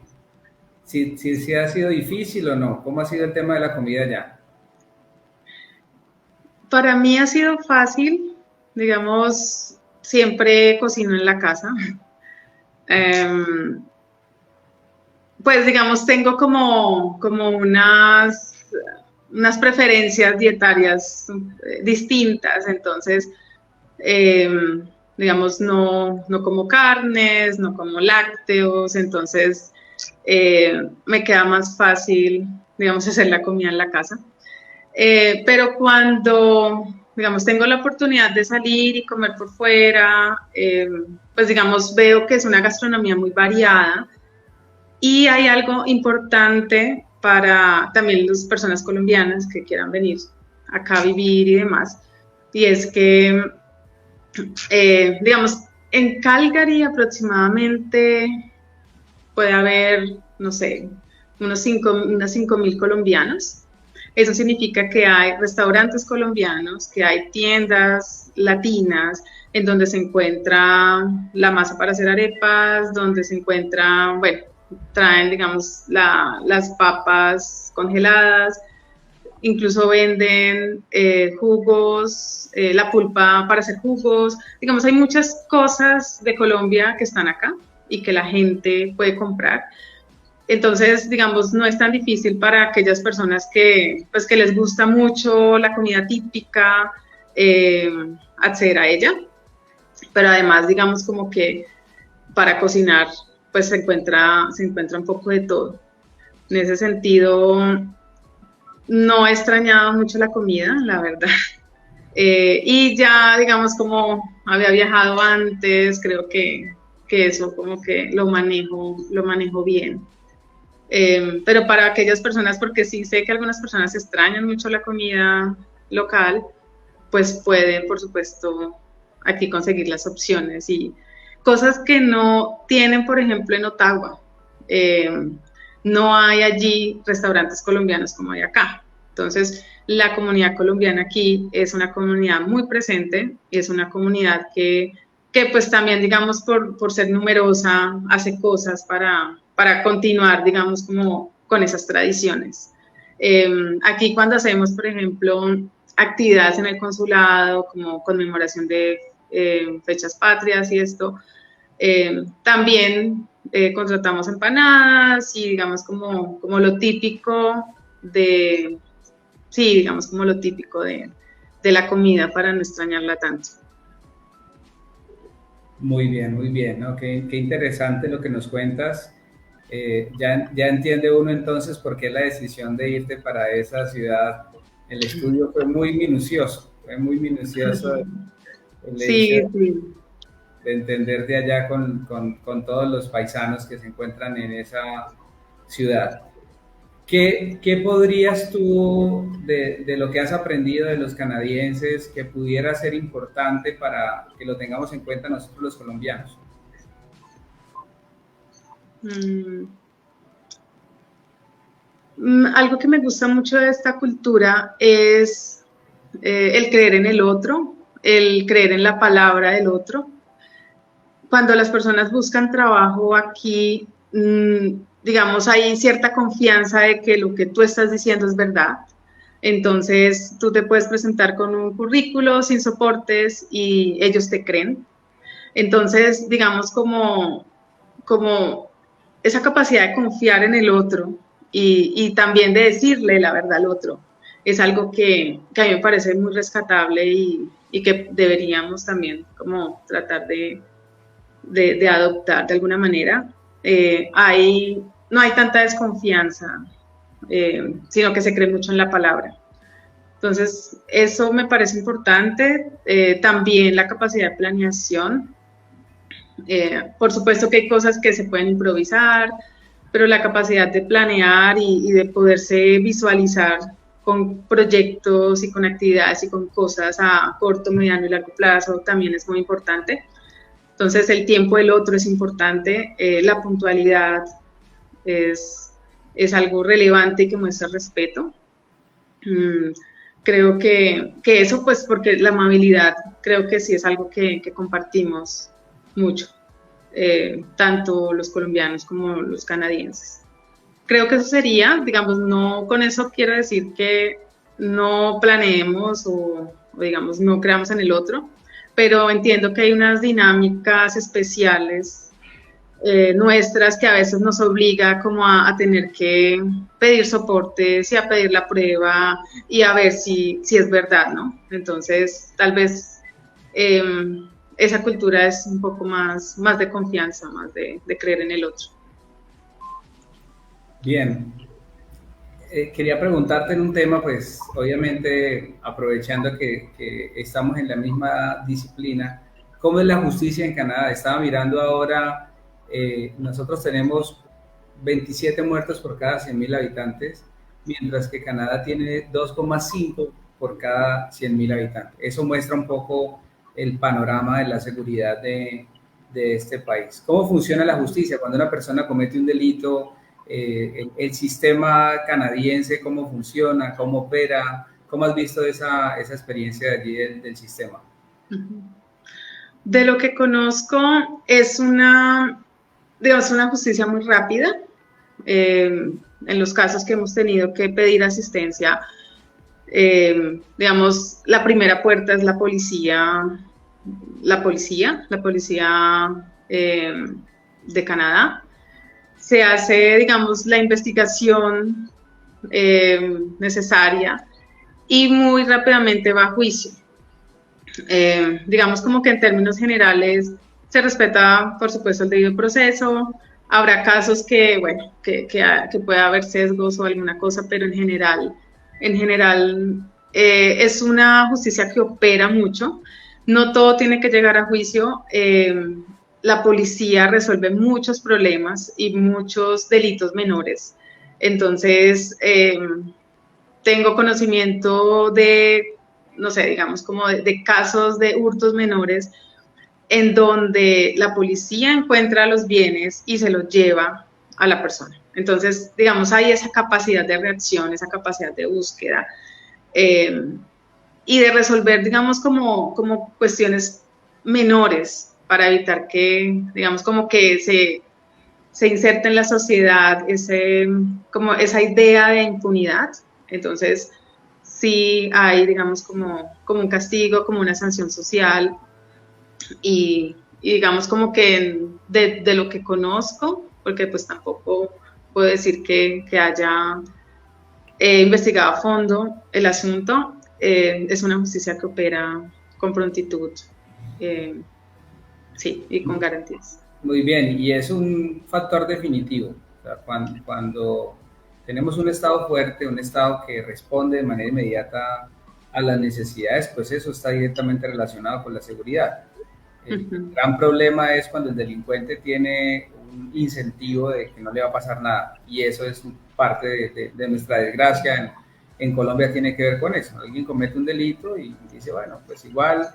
¿Si ha sido difícil o no? ¿Cómo ha sido el tema de la comida ya? Para mí ha sido fácil, digamos, siempre cocino en la casa. Pues digamos, tengo como unas preferencias dietarias distintas, entonces, digamos, no como carnes, no como lácteos, entonces me queda más fácil, digamos, hacer la comida en la casa. Pero cuando, digamos, tengo la oportunidad de salir y comer por fuera, pues digamos, veo que es una gastronomía muy variada. Y hay algo importante para también las personas colombianas que quieran venir acá a vivir y demás, y es que, digamos, en Calgary aproximadamente puede haber, no sé, unos 5.000 colombianos. Eso significa que hay restaurantes colombianos, que hay tiendas latinas, en donde se encuentra la masa para hacer arepas, donde se encuentra, bueno, traen, digamos, las papas congeladas, incluso venden jugos, la pulpa para hacer jugos. Digamos, hay muchas cosas de Colombia que están acá y que la gente puede comprar. Entonces, digamos, no es tan difícil para aquellas personas que, pues, que les gusta mucho la comida típica, acceder a ella, pero además, digamos, como que para cocinar, pues se encuentra un poco de todo. En ese sentido, no he extrañado mucho la comida, la verdad. Y ya, digamos, como había viajado antes, creo que eso como que lo manejo bien. Pero para aquellas personas, porque sí sé que algunas personas extrañan mucho la comida local, pues pueden, por supuesto, aquí conseguir las opciones y cosas que no tienen, por ejemplo, en Ottawa. No hay allí restaurantes colombianos como hay acá. Entonces, la comunidad colombiana aquí es una comunidad muy presente y es una comunidad que pues también, digamos, por ser numerosa, hace cosas para continuar, digamos, como con esas tradiciones. Aquí cuando hacemos, por ejemplo, actividades en el consulado, como conmemoración de fechas patrias y esto, también contratamos empanadas y digamos como lo típico de, sí, digamos como lo típico de la comida para no extrañarla tanto. Muy bien, ¿no? Qué interesante lo que nos cuentas. Ya entiende uno entonces por qué la decisión de irte para esa ciudad. El estudio fue muy minucioso el hecho Sí, sí. de entender de allá con todos los paisanos que se encuentran en esa ciudad. ¿Qué podrías tú, de lo que has aprendido de los canadienses, que pudiera ser importante para que lo tengamos en cuenta nosotros los colombianos? Mm, algo que me gusta mucho de esta cultura es el creer en el otro, el creer en la palabra del otro. Cuando las personas buscan trabajo aquí, digamos, hay cierta confianza de que lo que tú estás diciendo es verdad. Entonces, tú te puedes presentar con un currículo sin soportes y ellos te creen. Entonces, digamos, como esa capacidad de confiar en el otro y también de decirle la verdad al otro, es algo que a mí me parece muy rescatable y que deberíamos también como tratar de adoptar de alguna manera. No hay tanta desconfianza, sino que se cree mucho en la palabra. Entonces, eso me parece importante. También la capacidad de planeación. Por supuesto que hay cosas que se pueden improvisar, pero la capacidad de planear y de poderse visualizar con proyectos y con actividades y con cosas a corto, mediano y largo plazo también es muy importante. Entonces, el tiempo del otro es importante, la puntualidad es algo relevante y que muestra respeto. Creo que eso, pues, porque la amabilidad creo que sí es algo que compartimos mucho, tanto los colombianos como los canadienses. Creo que eso sería, digamos, no con eso quiero decir que no planeemos o digamos, no creamos en el otro, pero entiendo que hay unas dinámicas especiales nuestras que a veces nos obliga como a tener que pedir soportes y a pedir la prueba y a ver si es verdad, ¿no? Entonces, tal vez esa cultura es un poco más de confianza, más de creer en el otro. Bien, quería preguntarte en un tema, pues obviamente aprovechando que estamos en la misma disciplina, ¿cómo es la justicia en Canadá? Estaba mirando ahora, nosotros tenemos 27 muertos por cada 100.000 habitantes, mientras que Canadá tiene 2,5 por cada 100.000 habitantes. Eso muestra un poco el panorama de la seguridad de este país. ¿Cómo funciona la justicia cuando una persona comete un delito? El sistema canadiense, cómo funciona, cómo opera, cómo has visto esa experiencia de allí del sistema. De lo que conozco es digamos, una justicia muy rápida. En los casos que hemos tenido que pedir asistencia, digamos, la primera puerta es la policía de Canadá. se hace, digamos, la investigación necesaria y muy rápidamente va a juicio. Digamos como que en términos generales se respeta, por supuesto, el debido proceso. Habrá casos que, bueno, que pueda haber sesgos o alguna cosa, pero en general es una justicia que opera mucho. No todo tiene que llegar a juicio. La policía resuelve muchos problemas y muchos delitos menores. Entonces, tengo conocimiento de, no sé, digamos, como de casos de hurtos menores en donde la policía encuentra los bienes y se los lleva a la persona. Entonces, digamos, hay esa capacidad de reacción, esa capacidad de búsqueda y de resolver, digamos, como cuestiones menores para evitar que, digamos, como que se inserte en la sociedad como esa idea de impunidad. Entonces, sí hay, digamos, como un castigo, como una sanción social y digamos como que de lo que conozco, porque pues tampoco puedo decir que haya investigado a fondo el asunto, es una justicia que opera con prontitud, sí, y con garantías. Muy bien, y es un factor definitivo. O sea, cuando tenemos un Estado fuerte, un Estado que responde de manera inmediata a las necesidades, pues eso está directamente relacionado con la seguridad. El gran problema es cuando el delincuente tiene un incentivo de que no le va a pasar nada, y eso es parte de nuestra desgracia. En Colombia tiene que ver con eso. Alguien comete un delito y dice, bueno, pues igual,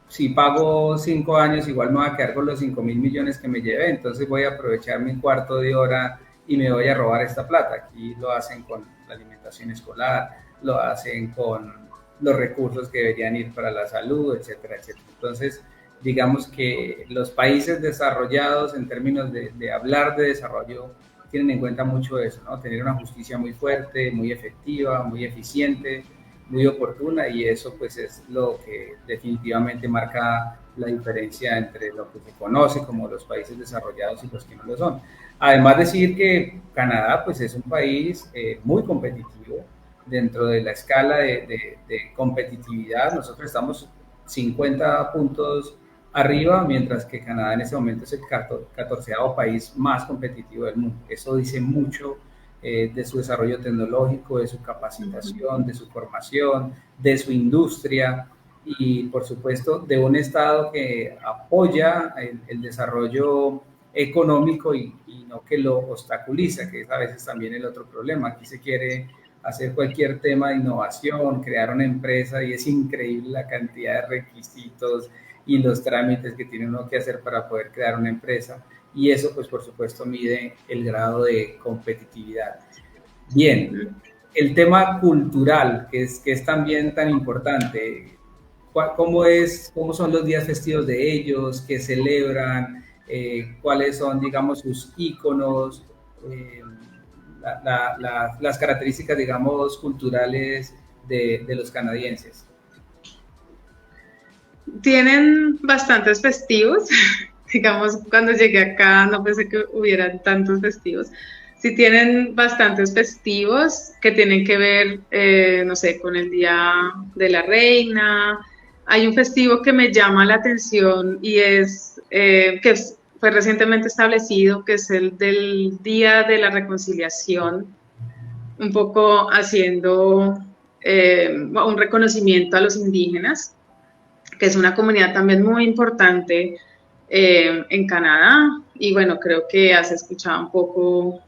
si pago 5 años, igual me voy a quedar con los 5.000 millones que me llevé, entonces voy a aprovechar mi cuarto de hora y me voy a robar esta plata. Aquí lo hacen con la alimentación escolar, lo hacen con los recursos que deberían ir para la salud, etcétera, etcétera. Entonces, digamos que los países desarrollados, en términos de hablar de desarrollo, tienen en cuenta mucho eso, ¿no? Tener una justicia muy fuerte, muy efectiva, muy eficiente, muy oportuna, y eso pues es lo que definitivamente marca la diferencia entre lo que se conoce como los países desarrollados y los que no lo son. Además, decir que Canadá pues es un país muy competitivo dentro de la escala de competitividad. Nosotros estamos 50 puntos arriba, mientras que Canadá en este momento es el 14º país más competitivo del mundo. Eso dice mucho de su desarrollo tecnológico, de su capacitación, de su formación, de su industria y, por supuesto, de un Estado que apoya el desarrollo económico y no que lo obstaculiza, que es a veces también el otro problema. Aquí se quiere hacer cualquier tema de innovación, crear una empresa, y es increíble la cantidad de requisitos y los trámites que tiene uno que hacer para poder crear una empresa, y eso pues por supuesto mide el grado de competitividad. Bien, el tema cultural, que es también tan importante. ¿Cómo son los días festivos de ellos? ¿Qué celebran? ¿Cuáles son, digamos, sus íconos? Las características, digamos, culturales de los canadienses. Tienen bastantes festivos. Digamos, cuando llegué acá no pensé que hubieran tantos festivos. Sí tienen bastantes festivos que tienen que ver, no sé, con el Día de la Reina. Hay un festivo que me llama la atención y fue recientemente establecido, que es el del Día de la Reconciliación, un poco haciendo un reconocimiento a los indígenas, que es una comunidad también muy importante en Canadá. Y bueno, creo que has escuchado un poco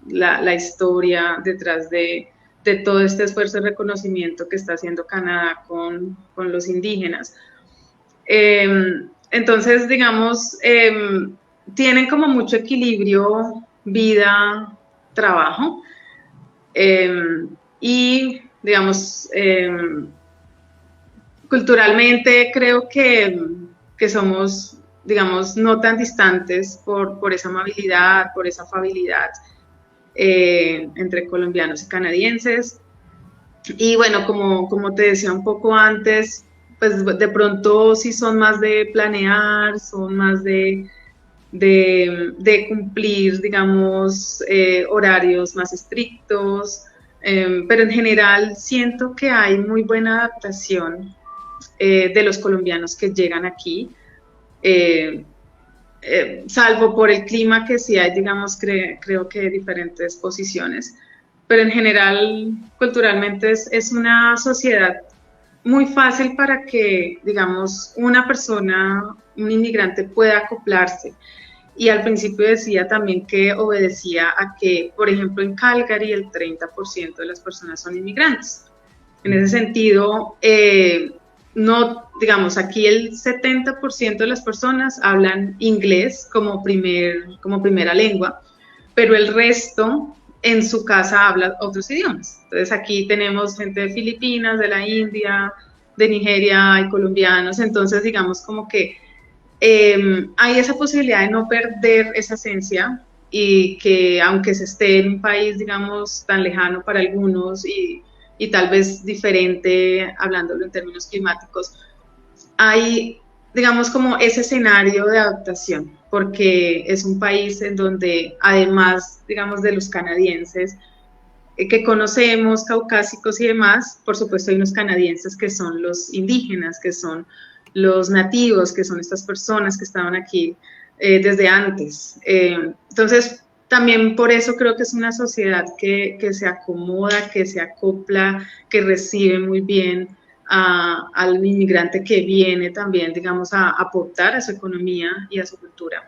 la historia detrás de todo este esfuerzo de reconocimiento que está haciendo Canadá con los indígenas. Entonces, digamos, tienen como mucho equilibrio vida, trabajo, y digamos, culturalmente creo que somos, digamos, no tan distantes por esa amabilidad, por esa afabilidad entre colombianos y canadienses. Y bueno, como te decía un poco antes, pues de pronto sí son más de planear, son más de de cumplir, digamos, horarios más estrictos, pero en general siento que hay muy buena adaptación de los colombianos que llegan aquí, salvo por el clima que sí hay, digamos, creo que diferentes posiciones, pero en general, culturalmente es una sociedad muy fácil para que, digamos, una persona, un inmigrante pueda acoplarse. Y al principio decía también que obedecía a que, por ejemplo, en Calgary el 30% de las personas son inmigrantes. En ese sentido, no, digamos, aquí el 70% de las personas hablan inglés como primera lengua, pero el resto en su casa habla otros idiomas. Entonces aquí tenemos gente de Filipinas, de la India, de Nigeria, hay colombianos, entonces digamos como que hay esa posibilidad de no perder esa esencia y que aunque se esté en un país, digamos, tan lejano para algunos y tal vez diferente, hablándolo en términos climáticos, hay, digamos, como ese escenario de adaptación, porque es un país en donde, además, digamos, de los canadienses que conocemos, caucásicos y demás, por supuesto hay unos canadienses que son los indígenas, que son los nativos, que son estas personas que estaban aquí desde antes. Entonces, también por eso creo que es una sociedad que se acomoda, que se acopla, que recibe muy bien al inmigrante que viene también, digamos, a aportar a su economía y a su cultura.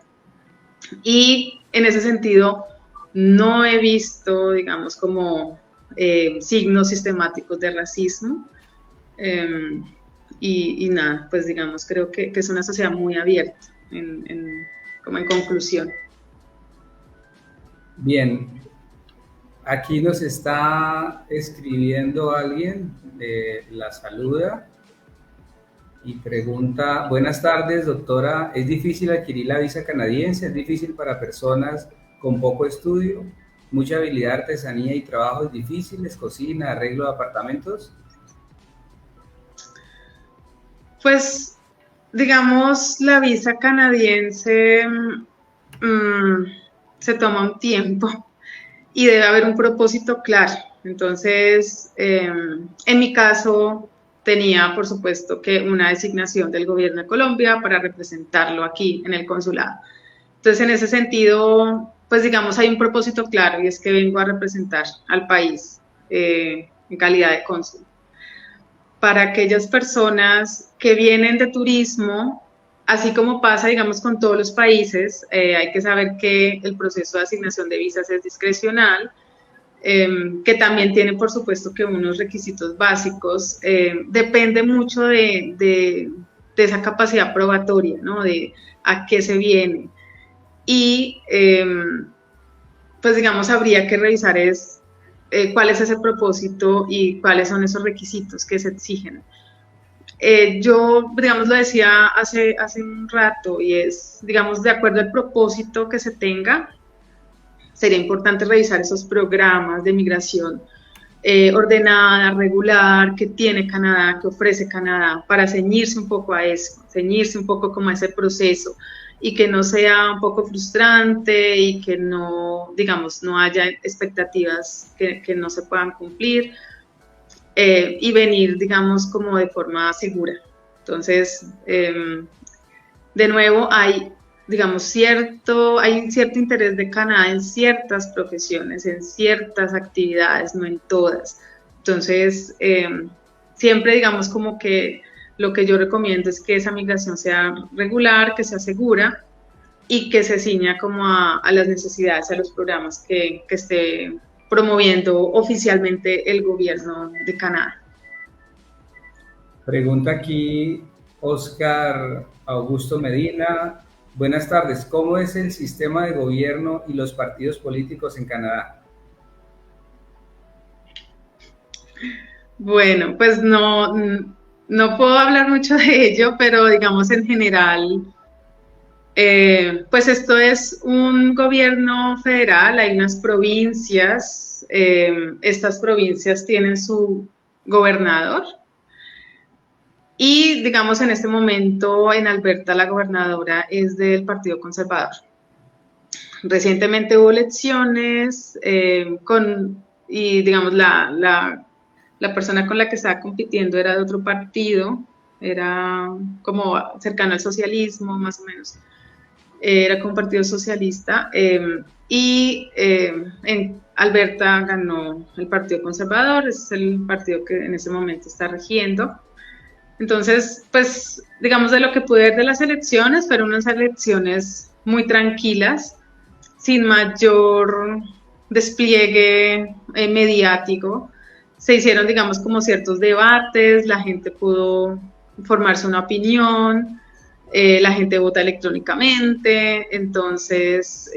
Y en ese sentido, no he visto, digamos, como signos sistemáticos de racismo. Y nada, pues digamos, creo que es una sociedad muy abierta, como en conclusión. Bien, aquí nos está escribiendo alguien, la saluda y pregunta: buenas tardes, doctora, ¿es difícil adquirir la visa canadiense? ¿Es difícil para personas con poco estudio? ¿Mucha habilidad, artesanía y trabajos difíciles, cocina, arreglo de apartamentos? Pues, digamos, la visa canadiense se toma un tiempo y debe haber un propósito claro. Entonces, en mi caso, tenía, por supuesto, que una designación del gobierno de Colombia para representarlo aquí en el consulado. Entonces, en ese sentido, pues digamos, hay un propósito claro y es que vengo a representar al país en calidad de cónsul. Para aquellas personas que vienen de turismo, así como pasa, digamos, con todos los países, hay que saber que el proceso de asignación de visas es discrecional, que también tiene, por supuesto, que unos requisitos básicos, depende mucho de esa capacidad probatoria, ¿no? De a qué se viene. Y, pues, digamos, habría que revisar cuál es ese propósito y cuáles son esos requisitos que se exigen. Yo, digamos, lo decía hace un rato y es, digamos, de acuerdo al propósito que se tenga, sería importante revisar esos programas de migración ordenada, regular, que tiene Canadá, que ofrece Canadá, para ceñirse un poco a eso, ceñirse un poco como a ese proceso y que no sea un poco frustrante y que no, digamos, no haya expectativas que no se puedan cumplir y venir, digamos, como de forma segura. Entonces, de nuevo, hay, digamos, hay un cierto interés de Canadá en ciertas profesiones, en ciertas actividades, no en todas. Entonces, siempre, digamos, como que lo que yo recomiendo es que esa migración sea regular, que sea segura y que se ciña como a las necesidades, a los programas que esté promoviendo oficialmente el gobierno de Canadá. Pregunta aquí Oscar Augusto Medina: buenas tardes, ¿cómo es el sistema de gobierno y los partidos políticos en Canadá? Bueno, pues no puedo hablar mucho de ello, pero digamos en general, pues esto es un gobierno federal, hay unas provincias, estas provincias tienen su gobernador y digamos en este momento en Alberta la gobernadora es del Partido Conservador. Recientemente hubo elecciones y digamos la persona con la que estaba compitiendo era de otro partido, era como cercano al socialismo más o menos, era con partido socialista y en Alberta ganó el Partido Conservador, es el partido que en ese momento está regiendo. Entonces, pues, digamos, de lo que pude ver de las elecciones, fueron unas elecciones muy tranquilas, sin mayor despliegue mediático. Se hicieron, digamos, como ciertos debates, la gente pudo formarse una opinión, la gente vota electrónicamente, entonces,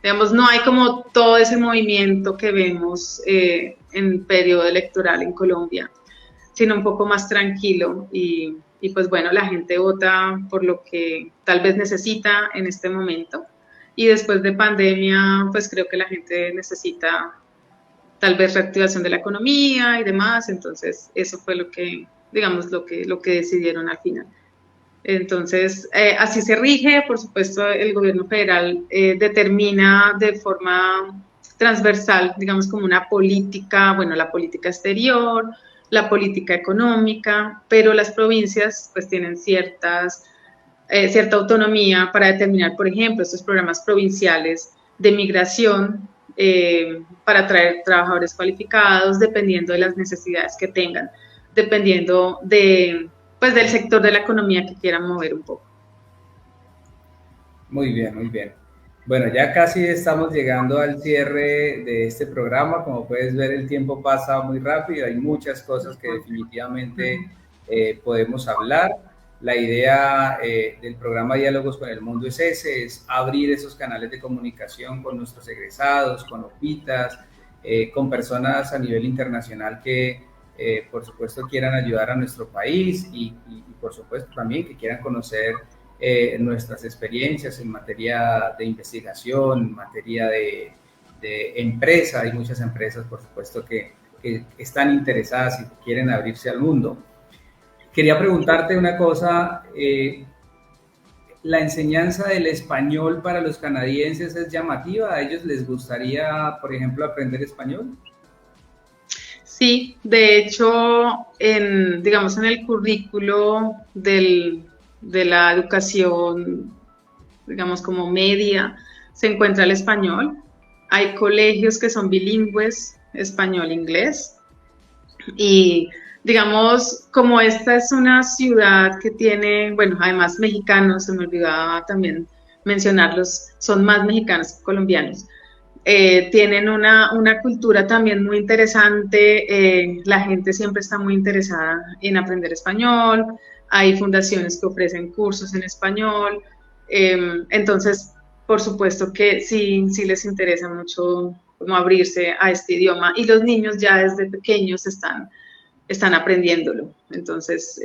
digamos, no hay como todo ese movimiento que vemos en periodo electoral en Colombia, sino un poco más tranquilo y pues bueno, la gente vota por lo que tal vez necesita en este momento y después de pandemia pues creo que la gente necesita tal vez reactivación de la economía y demás, entonces eso fue lo que, digamos, lo que decidieron al final. Entonces, así se rige, por supuesto, el gobierno federal determina de forma transversal, digamos, como una política, bueno, la política exterior, la política económica, pero las provincias pues tienen cierta autonomía para determinar, por ejemplo, estos programas provinciales de migración para atraer trabajadores cualificados, dependiendo de las necesidades que tengan, dependiendo pues del sector de la economía que quieran mover un poco. Muy bien, muy bien. Bueno, ya casi estamos llegando al cierre de este programa. Como puedes ver, el tiempo pasa muy rápido. Hay muchas cosas que definitivamente podemos hablar. La idea del programa Diálogos con el Mundo es ese, es abrir esos canales de comunicación con nuestros egresados, con OPITAS, con personas a nivel internacional que por supuesto quieran ayudar a nuestro país y por supuesto también que quieran conocer nuestras experiencias en materia de investigación, en materia de empresa. Hay muchas empresas, por supuesto, que están interesadas y quieren abrirse al mundo. Quería preguntarte una cosa, ¿la enseñanza del español para los canadienses es llamativa? ¿A ellos les gustaría, por ejemplo, aprender español? Sí, de hecho, digamos, en el currículo de la educación, digamos, como media, se encuentra el español. Hay colegios que son bilingües, español-inglés. Y, digamos, como esta es una ciudad que tiene, bueno, además mexicanos, se me olvidaba también mencionarlos, son más mexicanos que colombianos. Tienen una cultura también muy interesante, la gente siempre está muy interesada en aprender español, hay fundaciones que ofrecen cursos en español, entonces por supuesto que sí les interesa mucho como abrirse a este idioma y los niños ya desde pequeños están aprendiéndolo, entonces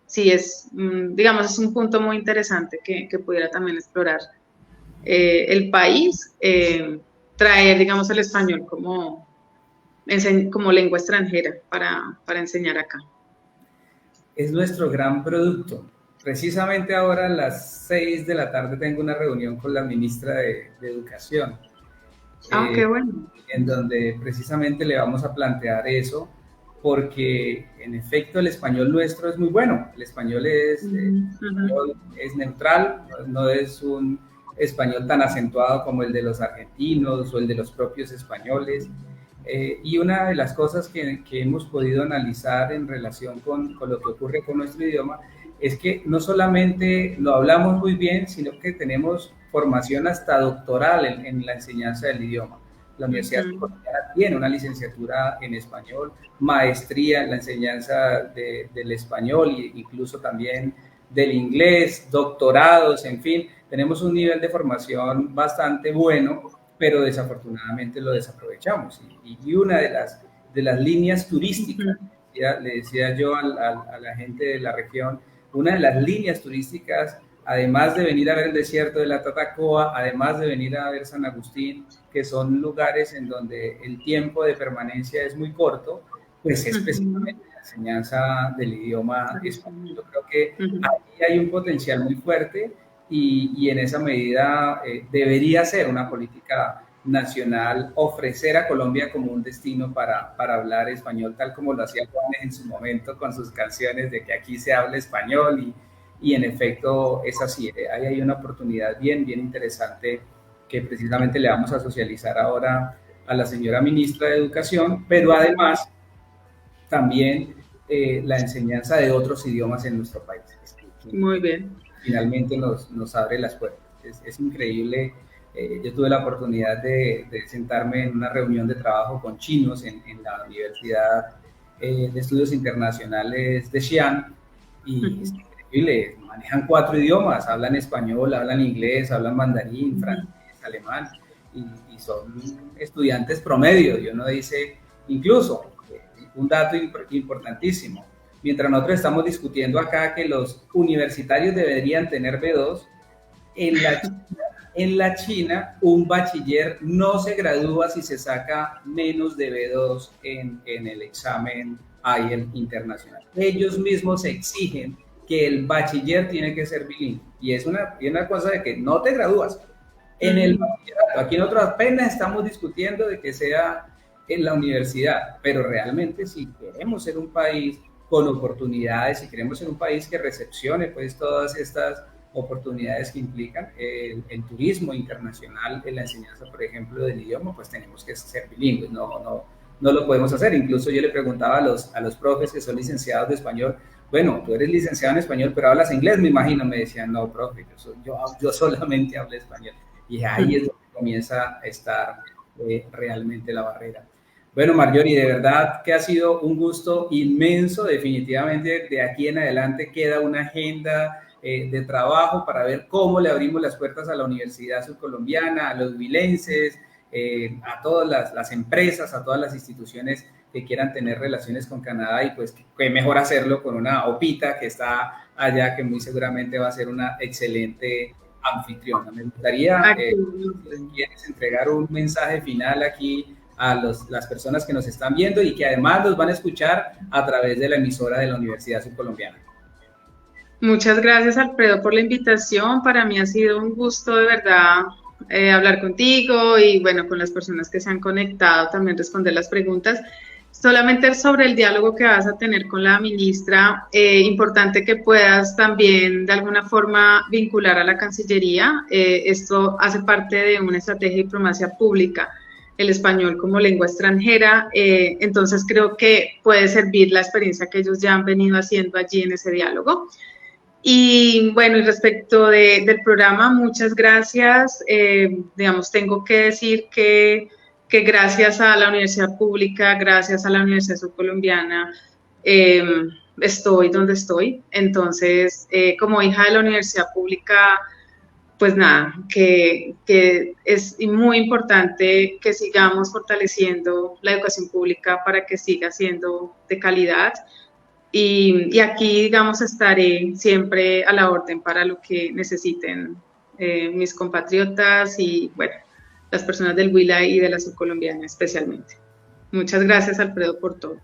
sí es, digamos, es un punto muy interesante que pudiera también explorar el país, traer, digamos, el español como lengua extranjera para enseñar acá. Es nuestro gran producto. Precisamente ahora a las 6 de la tarde tengo una reunión con la ministra de Educación. Qué bueno. En donde precisamente le vamos a plantear eso, porque en efecto el español nuestro es muy bueno. El español es neutral, no es un español tan acentuado como el de los argentinos o el de los propios españoles. Y una de las cosas que hemos podido analizar en relación con lo que ocurre con nuestro idioma es que no solamente lo hablamos muy bien, sino que tenemos formación hasta doctoral en la enseñanza del idioma. La Universidad Colombiana tiene una licenciatura en español, maestría en la enseñanza del español e incluso también del inglés, doctorados, en fin, tenemos un nivel de formación bastante bueno, pero desafortunadamente lo desaprovechamos. Y una de las líneas turísticas, le decía yo a la gente de la región, una de las líneas turísticas, además de venir a ver el desierto de la Tatacoa, además de venir a ver San Agustín, que son lugares en donde el tiempo de permanencia es muy corto, pues específicamente la enseñanza del idioma español. Yo creo que ahí hay un potencial muy fuerte y en esa medida debería ser una política nacional ofrecer a Colombia como un destino para hablar español, tal como lo hacía Juanes en su momento con sus canciones de que aquí se habla español y en efecto es así. Ahí hay una oportunidad bien interesante que precisamente le vamos a socializar ahora a la señora ministra de Educación, pero además también la enseñanza de otros idiomas en nuestro país. Muy bien. Finalmente nos abre las puertas. Es increíble. Yo tuve la oportunidad de sentarme en una reunión de trabajo con chinos en la Universidad de Estudios Internacionales de Xi'an y es increíble, manejan 4 idiomas, hablan español, hablan inglés, hablan mandarín, francés, alemán y son estudiantes promedio. Y uno dice, incluso, un dato importantísimo, mientras nosotros estamos discutiendo acá que los universitarios deberían tener B2, en la China un bachiller no se gradúa si se saca menos de B2 en el examen IELTS internacional. Ellos mismos exigen que el bachiller tiene que ser bilingüe y es una cosa de que no te gradúas en el bachillerato. Aquí nosotros apenas estamos discutiendo de que sea en la universidad, pero realmente si queremos ser un país con oportunidades, si queremos ser un país que recepcione pues todas estas oportunidades que implican el turismo internacional, en la enseñanza, por ejemplo, del idioma, pues tenemos que ser bilingües, no lo podemos hacer. Incluso yo le preguntaba a los profes que son licenciados de español, bueno, tú eres licenciado en español, pero hablas inglés, me imagino. Me decían, no, profe, yo solamente hablo español. Y ahí es donde comienza a estar realmente la barrera. Bueno, Marjorie, de verdad que ha sido un gusto inmenso. Definitivamente de aquí en adelante queda una agenda de trabajo para ver cómo le abrimos las puertas a la Universidad Surcolombiana, a los huilenses, a todas las empresas, a todas las instituciones que quieran tener relaciones con Canadá y pues qué mejor hacerlo con una OPITA que está allá, que muy seguramente va a ser una excelente anfitriona. Me gustaría, si quieres entregar un mensaje final aquí a las personas que nos están viendo y que además nos van a escuchar a través de la emisora de la Universidad Surcolombiana. Muchas gracias, Alfredo, por la invitación. Para mí ha sido un gusto de verdad hablar contigo y bueno, con las personas que se han conectado, también responder las preguntas. Solamente sobre el diálogo que vas a tener con la ministra, importante que puedas también de alguna forma vincular a la Cancillería. Esto hace parte de una estrategia de diplomacia pública, el español como lengua extranjera, entonces creo que puede servir la experiencia que ellos ya han venido haciendo allí en ese diálogo. Y bueno, y respecto del programa, muchas gracias. Digamos, tengo que decir que gracias a la universidad pública, gracias a la Universidad Surcolombiana, estoy donde estoy. Entonces, como hija de la universidad pública, pues nada, que es muy importante que sigamos fortaleciendo la educación pública para que siga siendo de calidad. Y aquí, digamos, estaré siempre a la orden para lo que necesiten mis compatriotas y, bueno, las personas del Huila y de la Surcolombiana especialmente. Muchas gracias, Alfredo, por todo.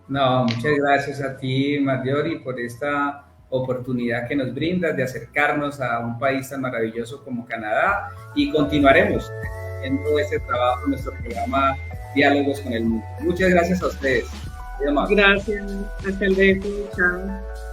No, muchas gracias a ti, Marjorie, por esta oportunidad que nos brindas de acercarnos a un país tan maravilloso como Canadá y continuaremos haciendo ese trabajo en nuestro programa Diálogos con el Mundo. Muchas gracias a ustedes. Gracias, hasta luego, chao.